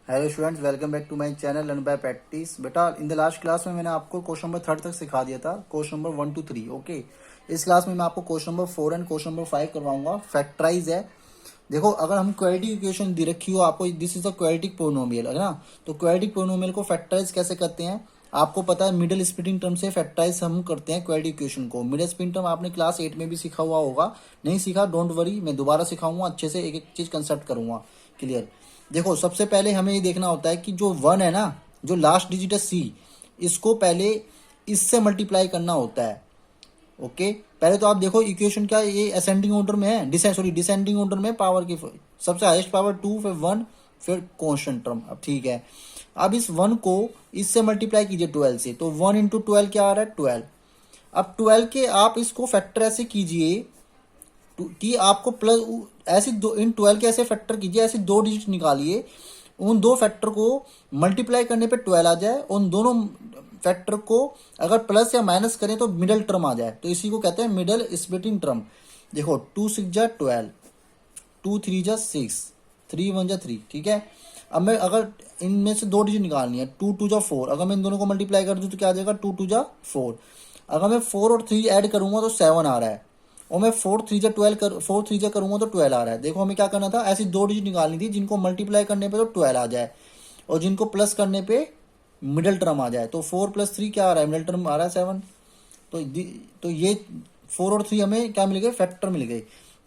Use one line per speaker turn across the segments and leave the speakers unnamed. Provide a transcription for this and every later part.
Hello students, welcome back to my channel learn by practice. बेटा in the last class में मैंने आपको question number 3 तक सिखा दिया था, क्वेश्चन नंबर 1 to 3। ओके, इस क्लास में मैं आपको question number 4 and question number 5 करवाऊंगा। फैक्टराइज है। देखो, अगर हम क्वाड्रेटिक इक्वेशन दे रखी हो आपको, this is a quadratic polynomial है ना, तो क्वाड्रेटिक पोलिनोमियल को फैक्टराइज कैसे करते हैं आपको पता है। मिडिल स्प्लिटिंग टर्म से फैक्टराइज हम करते हैं क्वाड्रेटिक इक्वेशन को। मिडिल स्प्लिटिंग टर्म आपने क्लास 8 में भी सीखा हुआ होगा, नहीं सीखा डोंट वरी, मैं दोबारा सिखाऊंगा, अच्छे से एक एक चीज कंसेप्ट करूंगा क्लियर। देखो, सबसे पहले हमें ये देखना होता है कि जो 1 है ना, जो लास्ट डिजिट है सी, इसको पहले इससे मल्टीप्लाई करना होता है। ओके, पहले तो आप देखो इक्वेशन क्या ये असेंडिंग ऑर्डर में है, डिसेंडिंग ऑर्डर में, पावर की सबसे हाईएस्ट पावर 2, फिर 1, फिर कांस्टेंट टर्म। अब ठीक है, अब इस 1 को इससे मल्टीप्लाई कीजिए 12 से, तो 1 इंटू 12 क्या आ रहा है 12। अब 12 के आप इसको फैक्टर ऐसे कीजिए कि आपको प्लस ऐसे दो, इन 12 के ऐसे फैक्टर कीजिए, ऐसे दो डिजिट निकालिए, उन दो फैक्टर को मल्टीप्लाई करने पे 12 आ जाए, उन दोनों फैक्टर को अगर प्लस या माइनस करें तो मिडल टर्म आ जाए, तो इसी को कहते हैं मिडल स्प्लिटिंग टर्म। देखो 2 6 जा 12, 2 3 जा 6, 3 1 जा 3, ठीक है। अब मैं अगर इनमें से दो डिजिट निकालनी है, 2 2 जा 4, अगर मैं इन दोनों को मल्टीप्लाई कर दूं तो क्या आ जाएगा 2 2 जा 4। अगर मैं 4 और 3 ऐड करूंगा तो 7 आ रहा है, और मैं 4 3 जा 12 4 3 जा करूंगा तो 12 आ रहा है। देखो हमें क्या करना था, ऐसी दो डिजिट निकालनी थी जिनको मल्टीप्लाई करने पे तो 12 आ जाए और जिनको प्लस करने पे मिडल टर्म आ जाए। तो 4 + 3 क्या आ रहा है, मिडल टर्म आ रहा है 7। तो ये 4 और 3 हमें क्या मिल गए, फैक्टर मिल गए।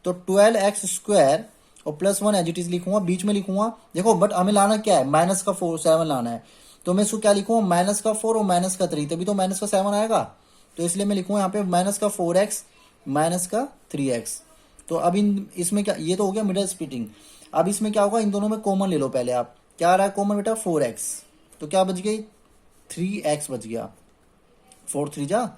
तो 12x² और +1 एज इट इज लिखूंगा, बीच में लिखूंगा। देखो बट हमें लाना क्या है, माइनस का 4 7 लाना है, तो मैं इसको क्या लिखूंगा, माइनस का 4 और माइनस का 3, तभी तो माइनस का 7 आएगा। तो इसलिए मैं लिखूंगा यहाँ पे माइनस का 4x माइनस का 3x। तो अब इन इसमें क्या, ये तो हो गया मिडल स्प्लिटिंग। अब इसमें क्या होगा, इन दोनों में कॉमन ले लो पहले आप, क्या आ रहा है कॉमन बेटा 4x, तो क्या बच गई 3x बच गया, 4 3 जा,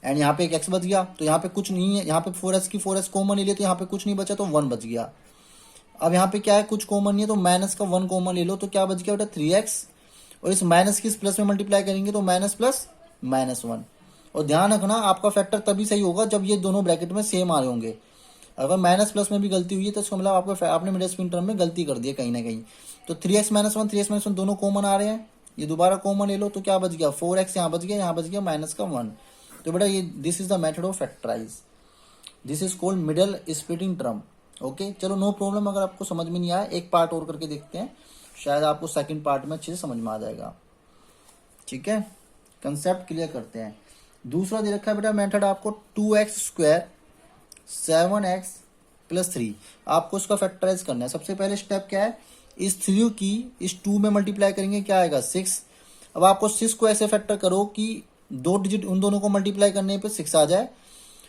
एंड यहाँ पे एक x बच गया। तो यहाँ पे कुछ नहीं है, यहाँ पे 4x की 4x कॉमन ले लिया तो यहाँ पे कुछ नहीं बचा, तो 1 बच गया। अब यहाँ पे क्या है, कुछ कॉमन नहीं है, तो माइनस का 1 कॉमन ले लो, तो क्या बच गया बेटा 3x, और इस माइनस की इस प्लस में मल्टीप्लाई करेंगे तो माइनस प्लस -1। और ध्यान रखना आपका फैक्टर तभी सही होगा जब ये दोनों ब्रैकेट में सेम आ रहे होंगे। अगर माइनस प्लस में भी गलती हुई है तो इसका मतलब आपने मिडल स्प्लिटिंग टर्म में गलती कर दी है कहीं ना कहीं। तो 3x -1 3x -1 दोनों कॉमन आ रहे हैं, ये दोबारा कॉमन ले लो, तो क्या बच गया 4x, यहाँ बच गया, यहाँ बच गया -1। तो बेटा ये this is the method of factorize, this is called middle splitting term. Okay चलो, नो प्रॉब्लम। अगर आपको समझ में नहीं आया, एक पार्ट और करके देखते हैं, शायद आपको सेकंड पार्ट में अच्छे से समझ में आ जाएगा। ठीक है, कंसेप्ट क्लियर करते हैं। दूसरा दे रखा है बेटा मेथड आपको 2x² 7x + 3, आपको इसका फैक्टराइज करना है। सबसे पहले स्टेप क्या है, इस 3 की इस 2 में मल्टीप्लाई करेंगे, क्या आएगा 6। अब आपको 6 को ऐसे फैक्टर करो कि दो डिजिट उन दोनों को मल्टीप्लाई करने पे 6 आ जाए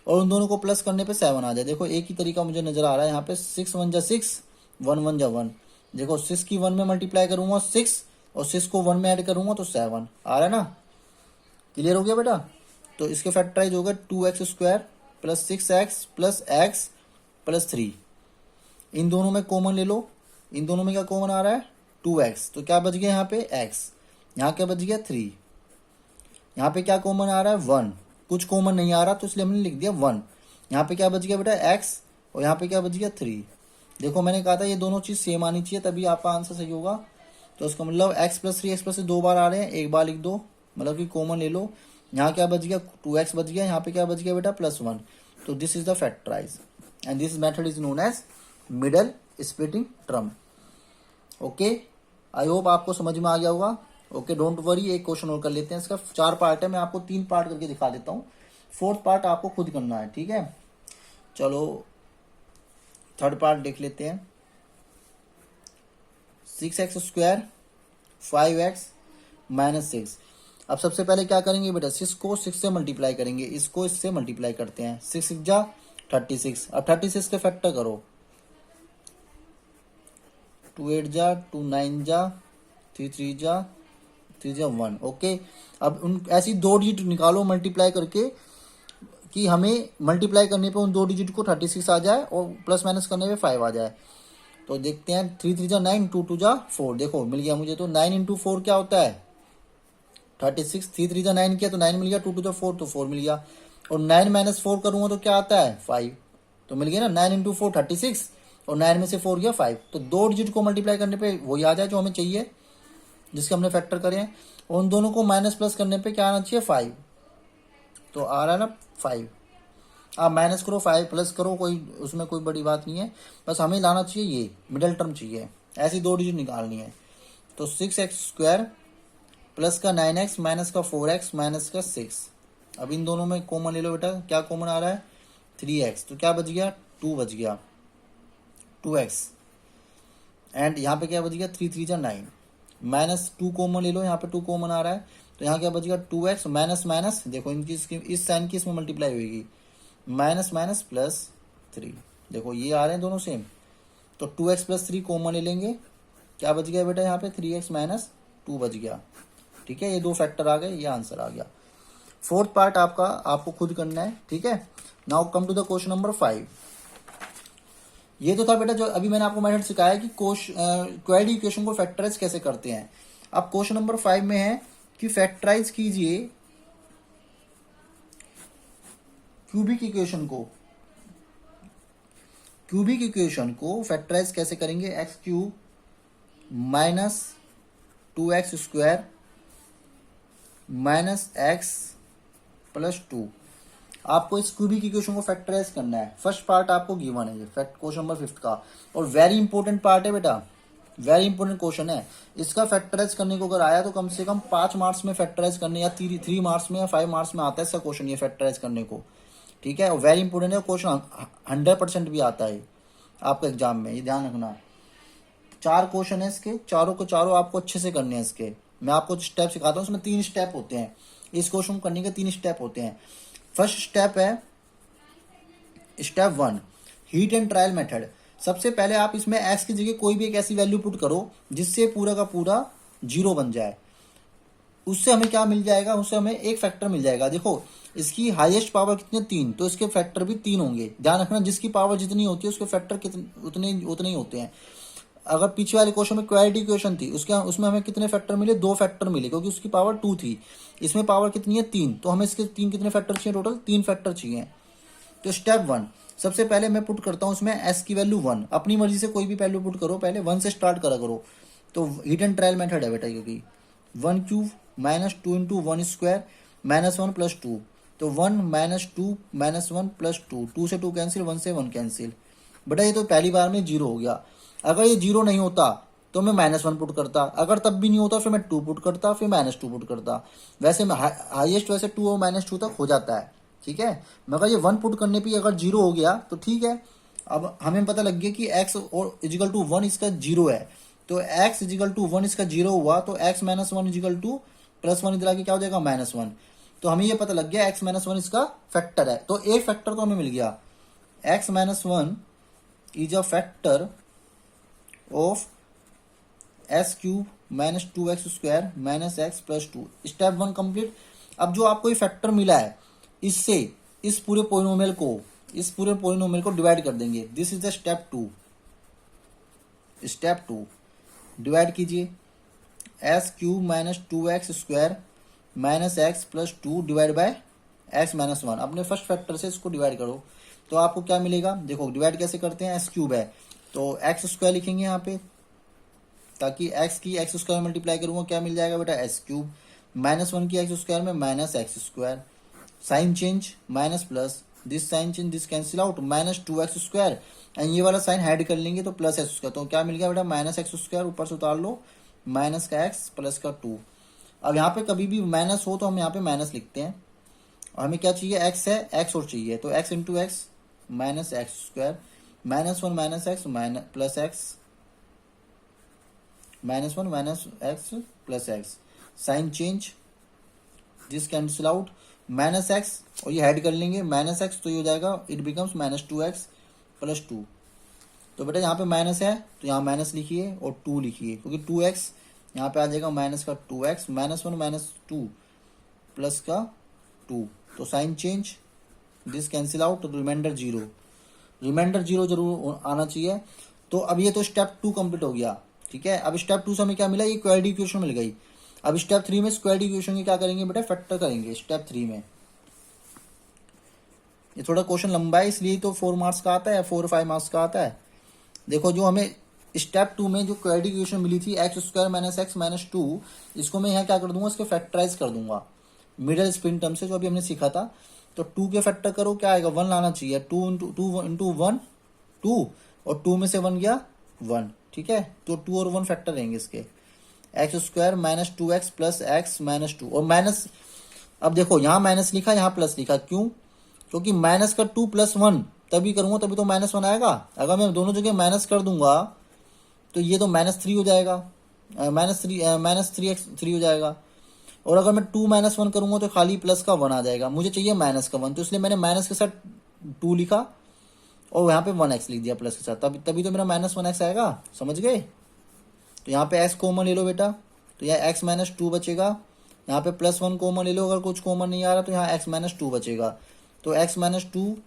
और उन दोनों को प्लस करने पे 7 आ जाए। देखो एक ही तरीका मुझे नजर आ रहा है यहाँ पे, 6 1 जा 6, 1 1 जा 1। देखो 6 की 1 में मल्टीप्लाई करूंगा 6, और 6 को 1 में ऐड करूंगा तो 7 आ रहा है ना। क्लियर हो गया बेटा। तो इसके फैक्टराइज हो गए 2x² + 6x + x + 3। इन दोनों में कॉमन ले लो, इन दोनों में क्या कॉमन आ रहा है 2x, तो क्या बच गया यहाँ पे x, यहाँ क्या बच गया 3, यहाँ पे क्या कॉमन आ रहा है 1, कुछ कॉमन नहीं आ रहा तो इसलिए हमने लिख दिया 1। यहाँ पे क्या बच गया बेटा x, और यहाँ पे क्या बच गया 3। देखो मैंने कहा था ये दोनों चीज सेम आनी चाहिए तभी आपका आंसर सही होगा। तो इसका मतलब x + 3 x + 3 दो बार आ रहे हैं, एक बार लिख दो, मतलब कि कॉमन ले लो। यहाँ क्या बच गया 2x बच गया, यहाँ पे क्या बच गया बेटा +1। तो this is the factorize and this method is known as middle splitting term. Okay, I hope आपको समझ में आ गया होगा। ओके डोंट वरी, एक क्वेश्चन और कर लेते हैं। इसका 4 पार्ट है, मैं आपको 3 पार्ट करके दिखा देता हूँ, 4th पार्ट आपको खुद करना है। ठीक है, चलो 3rd पार्ट देख लेते हैं। 6x² 5x -6। अब सबसे पहले क्या करेंगे बेटा, 6 को 6 से मल्टीप्लाई करेंगे, इसको इससे मल्टीप्लाई करते हैं, 6 6 जा 36। अब 36 के फैक्टर करो, 2 8 जा 2 9 जा 3 3 जा 3 जा 1। ओके, अब उन ऐसी दो डिजिट निकालो मल्टीप्लाई करके कि हमें मल्टीप्लाई करने पे उन दो डिजिट को 36 आ जाए और प्लस माइनस करने पे 5 आ जाए। तो देखते हैं, 3 3 जा 9, 2 2 जा 4, देखो मिल गया मुझे। तो 9 × 4 क्या होता है 36, 3 3 जा 9 किया तो 9 मिल गया, 2 2 जा 4 तो 4 मिल गया, और 9 - 4 करूंगा तो क्या आता है 5, तो मिल गया ना। 9 × 4 36, और 9 में से 4 गया 5, तो दो डिजिट को मल्टीप्लाई करने पे वही आ जाए जो हमें चाहिए। जिसके हमने फैक्टर करे हैं, और उन दोनों को माइनस प्लस करने पे क्या आना चाहिए 5, तो आ रहा है ना 5। आप माइनस करो 5 प्लस करो, कोई उसमें कोई बड़ी बात नहीं है, बस हमें लाना चाहिए ये मिडल टर्म चाहिए, ऐसी दो डिजिट निकालनी है। तो 6x² प्लस का 9x माइनस का 4x माइनस का 6। अब इन दोनों में कॉमन ले लो बेटा, क्या कॉमन आ रहा है 3x, तो क्या बच गया 2 बच गया 2x, एंड यहाँ पे क्या बच गया 3 3 जा 9, माइनस 2 कॉमन ले लो, यहाँ पे 2 कॉमन आ रहा है, तो यहाँ क्या बच गया 2x माइनस माइनस, देखो इनकी इस साइन की इसमें मल्टीप्लाई होगी, माइनस माइनस प्लस 3, देखो ये आ रहे हैं दोनों सेम, तो 2x प्लस 3 कॉमन ले लेंगे, क्या बच गया बेटा यहाँ पे 3x माइनस 2 बच गया। ठीक है, ये दो फैक्टर आ गए, ये आंसर आ गया। फोर्थ पार्ट आपका आपको खुद करना है। ठीक है, now come to the question number 5। ये तो था बेटा जो अभी मैंने आपको मेथड सिखाया कि क्वेरी इक्वेशन को फैक्टराइज कैसे करते हैं। अब क्वेश्चन नंबर 5 में है कि फैक्टराइज कीजिए क्यूबिक इक्वेशन को फैक्टराइज कैसे करेंगे, x³ minus 2x² minus x plus 2। आपको इस क्यूबिक इक्वेशन को फैक्टराइज करना है। फर्स्ट पार्ट आपको गिवन है, ये फैक्ट क्वेश्चन नंबर 5 का, और वेरी इंपॉर्टेंट पार्ट है बेटा, वेरी इंपॉर्टेंट क्वेश्चन है। इसका फैक्टराइज करने को अगर आया तो कम से कम 5 मार्क्स में फैक्टराइज करने, या 3 मार्क्स में या 5 मार्क्स में आता है इसका क्वेश्चन, ये फैक्टराइज करने को। ठीक है, और वेरी इंपॉर्टेंट है क्वेश्चन, 100% भी आता है आपके एग्जाम में, ये ध्यान रखना। 4 क्वेश्चन है इसके, चारों को चारों आपको अच्छे से करने हैं इसके। मैं आपको स्टेप सिखाता हूँ, इसमें 3 स्टेप होते हैं, इस क्वेश्चन को करने के 3 स्टेप होते हैं। फर्स्ट स्टेप है step 1, heat and trial method. सबसे पहले आप इसमें x की जगह कोई भी एक ऐसी वैल्यू पुट करो जिससे पूरा का पूरा 0 बन जाए। उससे हमें क्या मिल जाएगा, उससे हमें एक फैक्टर मिल जाएगा। देखो इसकी हाईएस्ट पावर कितने 3, तो इसके फैक्टर भी 3 होंगे। ध्यान रखना, जिसकी पावर जितनी होती है उसके फैक्टर कितने उतने ही होते हैं। अगर पीछे वाले क्वेश्चन में क्वालिटी इक्वेशन थी, उसमें हमें कितने फैक्टर मिले, 2 फैक्टर मिले, क्योंकि उसकी पावर 2 थी। इसमें पावर कितनी है 3, तो हमें इसके 3 कितने फैक्टर चाहिए, टोटल 3 फैक्टर चाहिए। तो स्टेप 1, सबसे पहले मैं पुट करता हूं इसमें s की वैल्यू 1। अपनी मर्जी से कोई भी वैल्यू पुट करो, पहले 1 से स्टार्ट करा करो। तो हीट एंड ट्रायल मेथड है बेटा, क्योंकि 1³ माइनस 2 इंटू 1² माइनस 1 प्लस 2, तो 1 माइनस 2 माइनस 1 प्लस 2, 2 से 2 कैंसिल, 1 से 1 कैंसिल। बेटा ये तो पहली बार में 0 हो गया। अगर ये 0 नहीं होता तो मैं -1 पुट करता, अगर तब भी नहीं होता फिर मैं 2 पुट करता, फिर -2 पुट करता। वैसे हाईएस्ट वैसे 2 और -2 तक हो जाता है। ठीक है, मगर ये 1 पुट करने पे अगर 0 हो गया तो ठीक है। अब हमें पता लग गया कि x और इजिकल टू 1 इसका 0 है, तो x इजिकल टू 1 इसका 0 हुआ, तो x minus 1 is equal to plus 1 इधर आके क्या हो जाएगा -1। तो हमें ये पता लग गया x माइनस 1 इसका फैक्टर है, तो एक फैक्टर तो हमें मिल गया। x minus 1 is a factor of s³ minus 2x² minus x plus 2। Step 1 complete. अब जो आपको ये फैक्टर मिला है, इससे इस पूरे पोलिनोमियल को डिवाइड कर देंगे। This is the step 2। Step 2 divide कीजिए, s³ minus 2x² minus x plus 2 divide by x minus 1। अपने फर्स्ट फैक्टर से इसको डिवाइड करो तो आपको क्या मिलेगा। देखो डिवाइड कैसे करते हैं, s³ है तो x² लिखेंगे यहाँ पे, ताकि x की x² मल्टीप्लाई करूंगा, क्या मिल जाएगा बेटा s³ माइनस 1 की x² में minus x², sign change minus plus, this sign change this cancel out, minus 2x², and ये वाला साइन ऐड कर लेंगे तो प्लस x²। तो क्या मिल गया बेटा माइनस x², ऊपर से उतार लो माइनस का x प्लस का 2। अब यहाँ पे कभी भी माइनस हो तो हम यहाँ पे माइनस लिखते हैं, और हमें क्या चाहिए x है, x और चाहिए, तो x into x minus x² minus 1 minus x minus plus x minus 1 minus x plus x, sign change this cancel out, minus x और ये ऐड कर लेंगे माइनस x, तो ये हो जाएगा it becomes minus 2x plus 2। तो बेटा यहाँ पे माइनस है तो यहाँ माइनस लिखिए और 2 लिखिए, क्योंकि 2x यहाँ पे आ जाएगा माइनस का 2x माइनस 1 माइनस 2 प्लस का 2, तो sign change this cancel out, remainder 0, remainder 0 जरूर आना चाहिए। तो अब ये तो स्टेप 2 कंप्लीट हो गया। ठीक है, अब स्टेप 2 से हमें क्या मिला, ये क्वाड्रेटिक इक्वेशन मिल गई। अब स्टेप 3 में क्वाड्रेटिक इक्वेशन की क्या करेंगे बेटा, फैक्टर करेंगे स्टेप 3 में। ये थोड़ा क्वेश्चन लंबा है इसलिए तो 4 मार्क्स का आता है, 4 और 5 मार्क्स का आता है। देखो जो हमें स्टेप 2 में जो क्वाड्रेटिक इक्वेशन मिली थी x square minus x minus two, इसको मैं यहाँ क्या कर दूंगा, इसको फैक्टराइज कर दूंगा मिडल स्प्रिंग टर्म से जो अभी हमने सीखा था। तो 2 के फैक्टर करो, क्या आएगा, 1 लाना चाहिए। 2 इंटू 1 2, और 2 में से 1 गया 1, ठीक है। तो 2 और 1 फैक्टर रहेंगे इसके, x square minus 2x plus x minus two, और माइनस, अब देखो यहाँ माइनस लिखा यहाँ प्लस लिखा, क्यों, क्योंकि माइनस का 2 प्लस 1 तभी करूंगा तभी तो -1 आएगा। अगर मैं दोनों जगह माइनस कर दूंगा तो ये तो -3 हो जाएगा, -3x3 हो जाएगा। और अगर मैं 2 -1 करूंगा तो खाली प्लस का 1 आ जाएगा, मुझे चाहिए माइनस का 1, तो इसलिए मैंने माइनस के साथ 2 लिखा और यहाँ पे 1x लिख दिया प्लस के साथ, तभी तो मेरा -1x आएगा, समझ गए। तो यहाँ पे x कॉमन ले लो बेटा, तो यहाँ x माइनस टू बचेगा। यहाँ पे +1 कॉमन ले लो, अगर कुछ कॉमन नहीं आ रहा तो यहाँ x माइनस टू बचेगा। तो x minus two,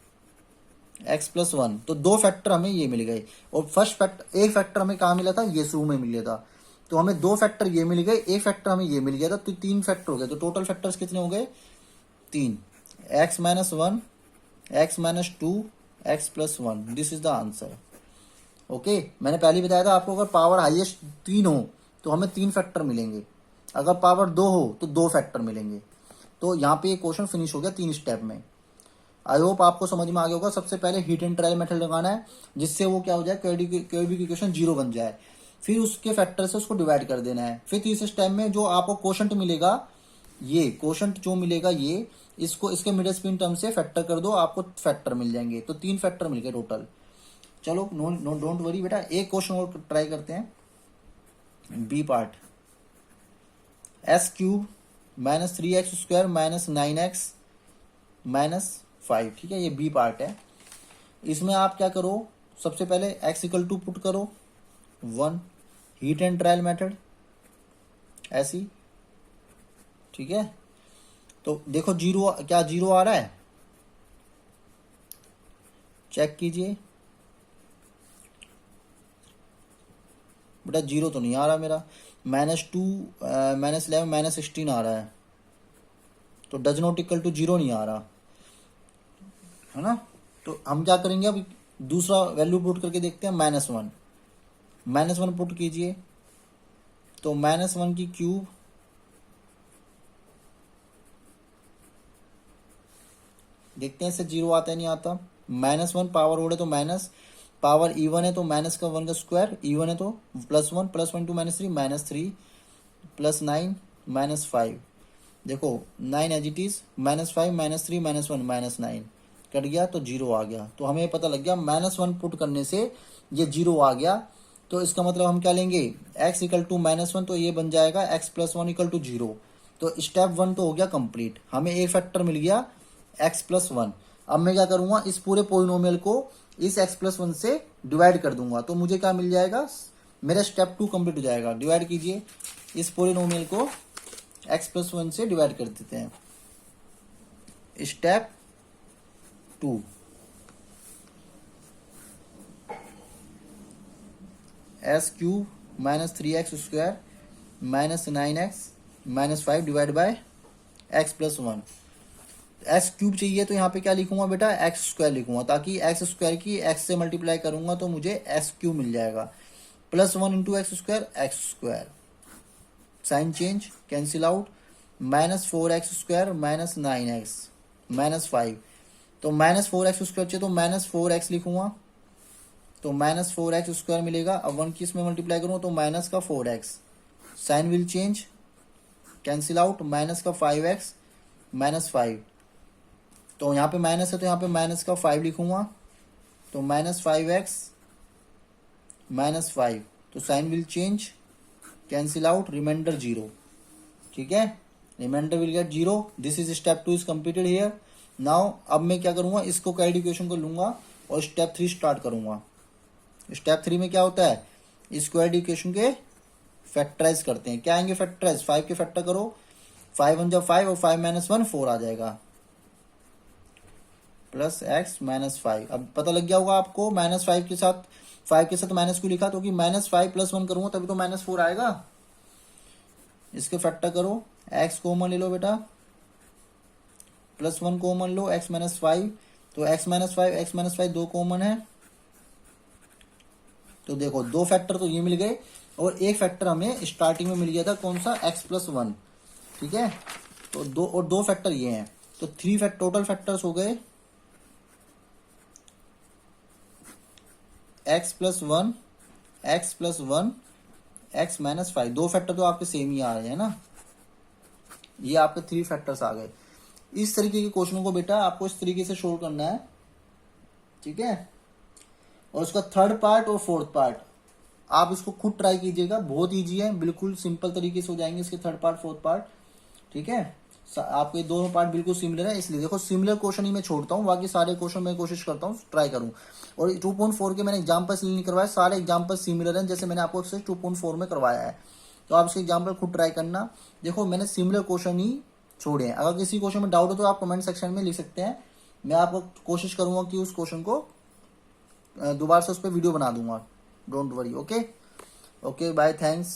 x plus 1, तो 2 फैक्टर हमें ये मिल गए। और फर्स्ट फैक्टर, एक फैक्टर हमें कहाँ मिला था, ये शुरू में मिल गया था। तो हमें 2 फैक्टर ये मिल गए, एक फैक्टर हमें ये मिल गया था, तो 3 फैक्टर हो गए। तो टोटल फैक्टर्स कितने हो गए, 3, x minus 1, x minus two, x plus 1, this is the answer. Okay, मैंने पहले ही बताया था आपको, अगर पावर हाईएस्ट 3 हो तो हमें 3 फैक्टर मिलेंगे, अगर पावर 2 हो तो 2 फैक्टर मिलेंगे। तो यहाँ पे ये क्वेश्चन फिनिश हो गया 3 स्टेप में। आई होप आपको समझ में आ गया होगा। सबसे पहले हीट एंड ट्रायल मेथड लगाना है, जिससे वो क्या हो जाए, क्वाड्रेटिक इक्वेशन 0 बन जाए। फिर उसके फैक्टर से उसको डिवाइड कर देना है। फिर तीसरे स्टेप में जो आपको क्वोशंट मिलेगा, ये क्वोशंट जो मिलेगा ये, इसको इसके मिडल स्प्रिंग टर्म से फैक्टर कर दो, आपको फैक्टर मिल जाएंगे। तो 3 फैक्टर मिल गए टोटल। चलो नो डोंट वरी बेटा, एक क्वेश्चन और ट्राई करते हैं। B part, s³ minus 3x square minus 9x minus 5, ठीक है, ये बी पार्ट है। इसमें आप क्या करो, सबसे पहले x इक्वल टू पुट करो 1, हीट एंड ट्रायल मेथड ऐसी, ठीक है। तो देखो जीरो, क्या जीरो आ रहा है, चेक कीजिए बेटा, जीरो तो नहीं आ रहा मेरा, -2 -11 -16 आ रहा है, तो does not equal to zero नहीं आ रहा है ना। तो हम क्या करेंगे, अब दूसरा वैल्यू पुट करके देखते हैं, -1 पुट कीजिए, तो -1 की क्यूब, देखते हैं इससे जीरो आता है नहीं आता। -1 पावर ओड है तो माइनस, पावर इवन है तो माइनस का 1 का स्क्वायर, इवन है तो +1 +1 टू -3 +9 -5, देखो 9 एज इट इज, -5 -3 -1 -9 कट गया तो जीरो आ गया। तो हमें पता लग गया -1 पुट करने से ये जीरो आ गया। तो इसका मतलब हम क्या लेंगे, x इक्वल टू -1, तो ये बन जाएगा x plus 1 equal to zero. तो स्टेप 1 तो हो गया कंप्लीट, हमें एक फैक्टर मिल गया x प्लस 1। अब मैं क्या करूंगा, इस पूरे पोलिनोमियल को इस x प्लस 1 से डिवाइड कर दूंगा, तो मुझे क्या मिल जाएगा, मेरा स्टेप 2 कंप्लीट हो जाएगा। डिवाइड कीजिए, इस पोलिनोमियल को x प्लस 1 से डिवाइड कर देते हैं। Step 2, s³ minus 3x square minus 9x minus 5 divide by x plus 1। s³ चाहिए तो यहाँ पे क्या लिखूंगा बेटा, एक्स स्क्वायर लिखूंगा, ताकि एक्स स्क्वायर की x से मल्टीप्लाई करूंगा तो मुझे s³ मिल जाएगा। +1 into x square, sign change, cancel out, -4x square minus 9x minus 5, तो -4x स्क्वायर चाहिए तो -4x लिखूंगा, तो -4x स्क्वायर मिलेगा। अब 1 की इसमें मल्टीप्लाई करूंगा तो माइनस का 4x, sign will change, cancel out, minus का 5x माइनस 5, तो यहाँ पे माइनस है तो यहाँ पे माइनस का 5 लिखूंगा, तो -5x माइनस 5, तो sign will change, cancel out, remainder 0, ठीक है, remainder will get 0। This is step 2 is completed here. Now अब मैं क्या करूंगा, इसको क्वाड्रेटिक इक्वेशन को लूंगा और स्टेप 3 स्टार्ट करूंगा। स्टेप 3 में क्या होता है, इस क्वाड्रेटिक इक्वेशन के फैक्टराइज करते हैं। क्या आएंगे फैक्टराइज, 5 के फैक्टर करो, 5 1 जब 5 और 5 माइनस 1 4 आ जाएगा, प्लस x माइनस 5। अब पता लग गया होगा आपको, -5 के साथ, 5 के साथ माइनस क्यों लिखा, तो कि -5 + 1 करूंगा तभी तो -4 आएगा। इसके फैक्टर करो, x कॉमन ले लो बेटा, +1 कॉमन लो, x माइनस 5, तो x माइनस 5 दो कॉमन है, तो देखो 2 फैक्टर तो ये मिल गए और एक फैक्टर हमें स्टार्टिंग में मिल गया था, कौन सा, x+1। ठीक है, तो 2 फैक्टर ये हैं, तो 3 टोटल फैक्टर्स हो गए x+1, x+1, x-5। 2 फैक्टर तो आपके सेम ही आ रहे हैं ना, ये आपके 3 फैक्टर्स आ गए। इस तरीके के क्वेश्चनों को बेटा आपको इस तरीके से सोल्व करना है। ठीक है, और उसका थर्ड पार्ट और फोर्थ पार्ट आप इसको खुद ट्राई कीजिएगा, बहुत इजी है, बिल्कुल सिंपल तरीके से हो जाएंगे इसके थर्ड पार्ट फोर्थ पार्ट। ठीक है, आपके दोनों पार्ट बिल्कुल सिमिलर है, इसलिए देखो सिमिलर क्वेश्चन ही मैं छोड़ता हूँ, बाकी सारे क्वेश्चन मैं कोशिश करता हूँ ट्राई करूँ। और 2.4 के मैंने एग्जाम्पल्स नहीं करवाए, सारे एग्जाम्पल सिमिलर हैं जैसे मैंने आपको 2.4 में करवाया है, तो आप इसके एग्जाम्पल खुद ट्राई करना। देखो मैंने सिमिलर क्वेश्चन ही छोड़े हैं, अगर किसी क्वेश्चन में डाउट हो तो आप कमेंट सेक्शन में लिख सकते हैं, मैं आपको कोशिश करूंगा कि उस क्वेश्चन को दोबारा से उस पर वीडियो बना दूंगा, don't worry. Okay, bye, thanks.